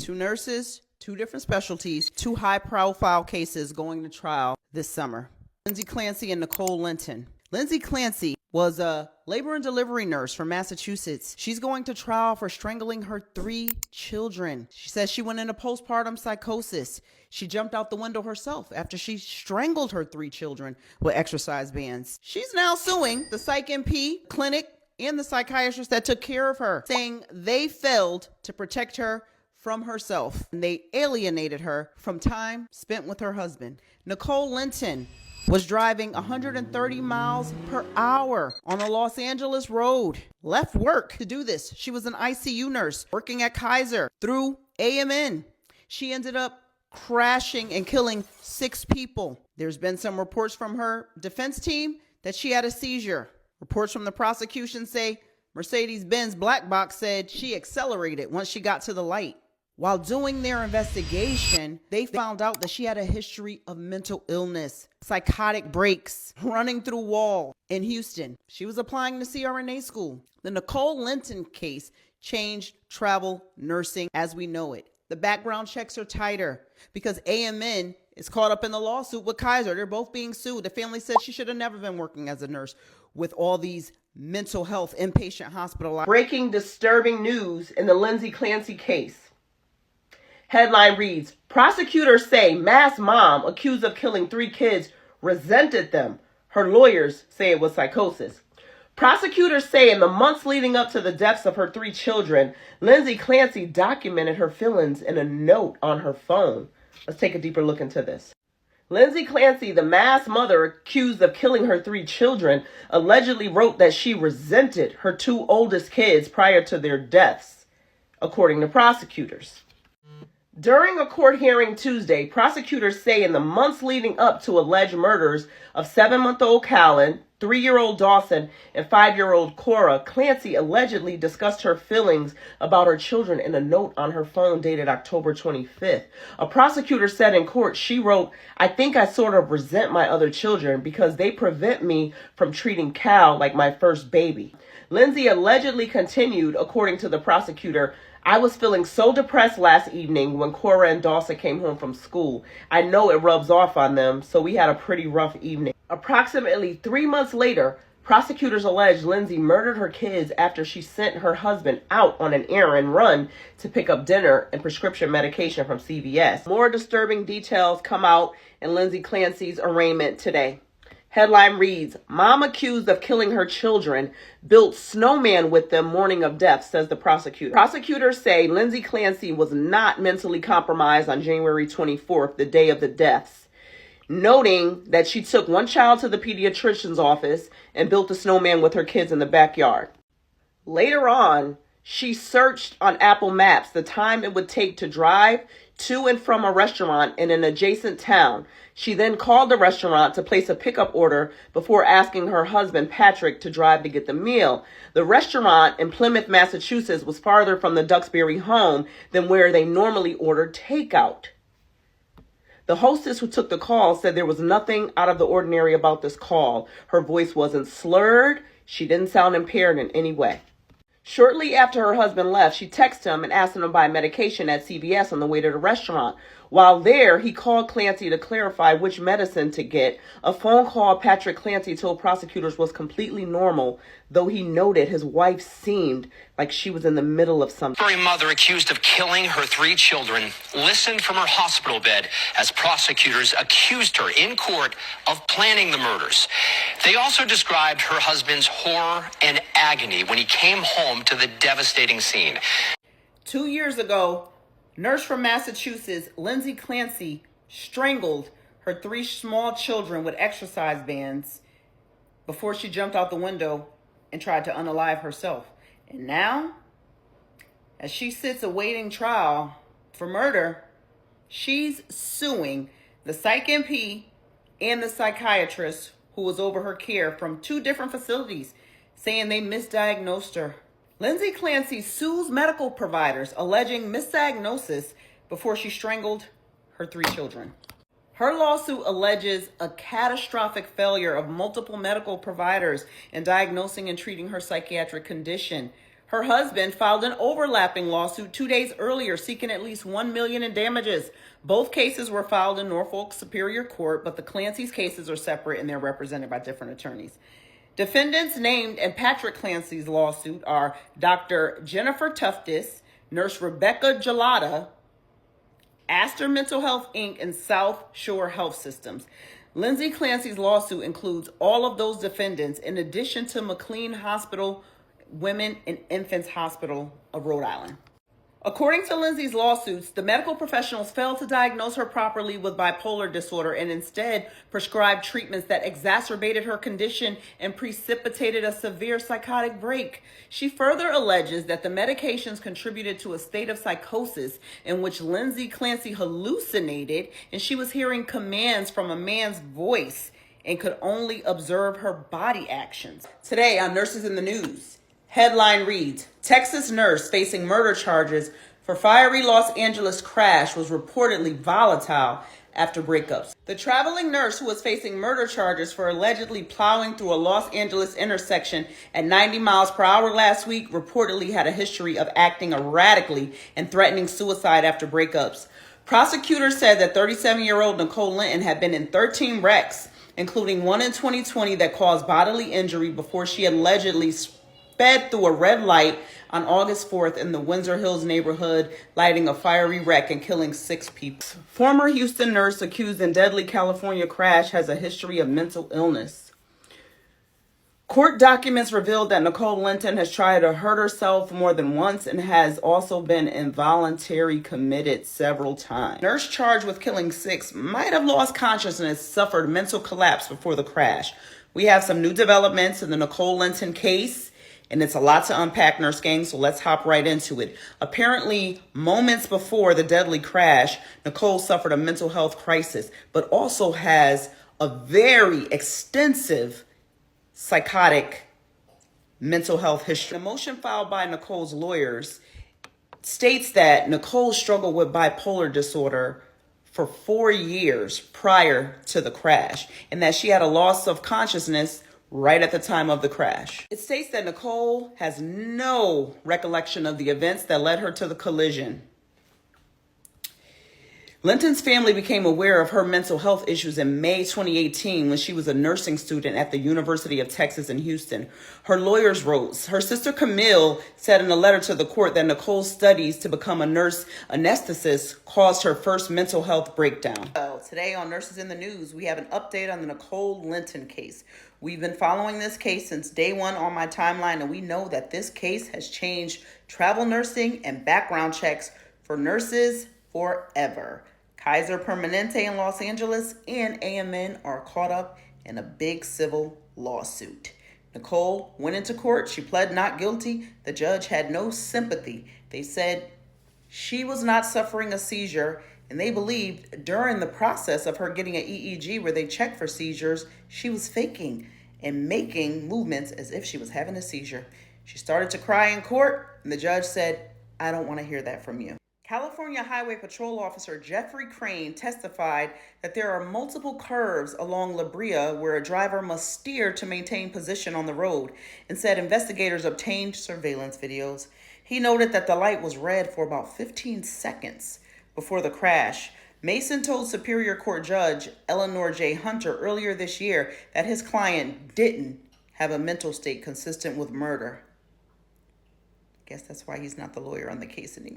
Two nurses, two different specialties, two high-profile cases going to trial this summer. Lindsay Clancy and Nicole Linton. Lindsay Clancy was a labor and delivery nurse from Massachusetts. She's going to trial for strangling her 3 children. She says she went into postpartum psychosis. She jumped out the window herself after she strangled her 3 children with exercise bands. She's now suing the Psych MP clinic and the psychiatrist that took care of her, saying they failed to protect her from herself. And they alienated her from time spent with her husband. Nicole Linton was driving 130 miles per hour on a Los Angeles road. Left work to do this. She was an ICU nurse working at Kaiser through AMN. She ended up crashing and killing 6 people. There's been some reports from her defense team that she had a seizure. Reports from the prosecution say Mercedes-Benz black box said she accelerated once she got to the light. While doing their investigation, they found out that she had a history of mental illness, psychotic breaks, running through wall in Houston. She was applying to CRNA school. The Nicole Linton case changed travel nursing as we know it. The background checks are tighter because AMN is caught up in the lawsuit with Kaiser. They're both being sued. The family said she should have never been working as a nurse with all these mental health inpatient hospital. Breaking disturbing news in the Lindsay Clancy case. Headline reads, prosecutors say mass mom accused of killing 3 kids resented them. Her lawyers say it was psychosis. Prosecutors say in the months leading up to the deaths of her 3 children, Lindsay Clancy documented her feelings in a note on her phone. Let's take a deeper look into this. Lindsay Clancy, the mass mother accused of killing her 3 children, allegedly wrote that she resented her 2 oldest kids prior to their deaths, according to prosecutors. During a court hearing Tuesday, prosecutors say in the months leading up to alleged murders of 7-month-old Callan, 3-year-old Dawson, and 5-year-old Kora, Clancy allegedly discussed her feelings about her children in a note on her phone dated October 25th. A prosecutor said in court, she wrote, I think I sort of resent my other children because they prevent me from treating Cal like my first baby. Lindsay allegedly continued, according to the prosecutor, I was feeling so depressed last evening when Kora and Dawson came home from school. I know it rubs off on them, so we had a pretty rough evening. Approximately 3 months later, prosecutors allege Lindsay murdered her kids after she sent her husband out on an errand run to pick up dinner and prescription medication from CVS. More disturbing details come out in Lindsay Clancy's arraignment today. Headline reads, Mom accused of killing her children built snowman with them morning of death, says the prosecutor. Prosecutors say Lindsay Clancy was not mentally compromised on January 24th, the day of the deaths, noting that she took one child to the pediatrician's office and built a snowman with her kids in the backyard. Later on, she searched on Apple Maps the time it would take to drive to and from a restaurant in an adjacent town. She then called the restaurant to place a pickup order before asking her husband, Patrick, to drive to get the meal. The restaurant in Plymouth, Massachusetts was farther from the Duxbury home than where they normally ordered takeout. The hostess who took the call said there was nothing out of the ordinary about this call. Her voice wasn't slurred. She didn't sound impaired in any way. Shortly after her husband left, she texted him and asked him to buy medication at CVS on the way to the restaurant. While there, he called Clancy to clarify which medicine to get. A phone call Patrick Clancy told prosecutors was completely normal, though he noted his wife seemed like she was in the middle of something. A mother accused of killing her 3 children listened from her hospital bed as prosecutors accused her in court of planning the murders. They also described her husband's horror and agony when he came home to the devastating scene. 2 years ago, nurse from Massachusetts, Lindsay Clancy, strangled her 3 small children with exercise bands before she jumped out the window and tried to unalive herself. And now, as she sits awaiting trial for murder, she's suing the Psych MP and the psychiatrist who was over her care from 2 different facilities, saying they misdiagnosed her. Lindsay Clancy sues medical providers alleging misdiagnosis before she strangled her 3 children. Her lawsuit alleges a catastrophic failure of multiple medical providers in diagnosing and treating her psychiatric condition. Her husband filed an overlapping lawsuit 2 days earlier seeking at least $1 million in damages. Both cases were filed in Norfolk Superior Court, but the Clancy's cases are separate and they're represented by different attorneys. Defendants named in Patrick Clancy's lawsuit are Dr. Jennifer Tuftis, Nurse Rebecca Gelada, Astor Mental Health, Inc., and South Shore Health Systems. Lindsay Clancy's lawsuit includes all of those defendants in addition to McLean Hospital, Women and Infants Hospital of Rhode Island. According to Lindsay's lawsuits, the medical professionals failed to diagnose her properly with bipolar disorder and instead prescribed treatments that exacerbated her condition and precipitated a severe psychotic break. She further alleges that the medications contributed to a state of psychosis in which Lindsay Clancy hallucinated and she was hearing commands from a man's voice and could only observe her body actions. Today on Nurses in the News, headline reads, Texas nurse facing murder charges for fiery Los Angeles crash was reportedly volatile after breakups. The traveling nurse who was facing murder charges for allegedly plowing through a Los Angeles intersection at 90 miles per hour last week reportedly had a history of acting erratically and threatening suicide after breakups. Prosecutors said that 37-year-old Nicole Linton had been in 13 wrecks, including one in 2020 that caused bodily injury before she allegedly sped through a red light on August 4th in the Windsor Hills neighborhood, lighting a fiery wreck and killing 6 people. Former Houston nurse accused in deadly California crash has a history of mental illness. Court documents revealed that Nicole Linton has tried to hurt herself more than once and has also been involuntarily committed several times. Nurse charged with killing 6 might have lost consciousness, suffered mental collapse before the crash. We have some new developments in the Nicole Linton case, and it's a lot to unpack, Nurse Gang, so let's hop right into it. Apparently, moments before the deadly crash, Nicole suffered a mental health crisis, but also has a very extensive psychotic mental health history. The motion filed by Nicole's lawyers states that Nicole struggled with bipolar disorder for 4 years prior to the crash, and that she had a loss of consciousness right at the time of the crash. It states that Nicole has no recollection of the events that led her to the collision. Linton's family became aware of her mental health issues in May 2018 when she was a nursing student at the University of Texas in Houston. Her lawyers wrote, her sister Camille said in a letter to the court that Nicole's studies to become a nurse anesthetist caused her first mental health breakdown. Well, today on Nurses in the News, we have an update on the Nicole Linton case. We've been following this case since day one on my timeline, and we know that this case has changed travel nursing and background checks for nurses forever. Kaiser Permanente in Los Angeles and AMN are caught up in a big civil lawsuit. Nicole went into court. She pled not guilty. The judge had no sympathy. They said she was not suffering a seizure, and they believed during the process of her getting an EEG where they check for seizures, she was faking and making movements as if she was having a seizure. She started to cry in court, and the judge said, I don't want to hear that from you. California Highway Patrol Officer Jeffrey Crane testified that there are multiple curves along La Brea where a driver must steer to maintain position on the road, and said investigators obtained surveillance videos. He noted that the light was red for about 15 seconds before the crash. Mason told Superior Court Judge Eleanor J. Hunter earlier this year that his client didn't have a mental state consistent with murder. Guess that's why he's not the lawyer on the case anymore.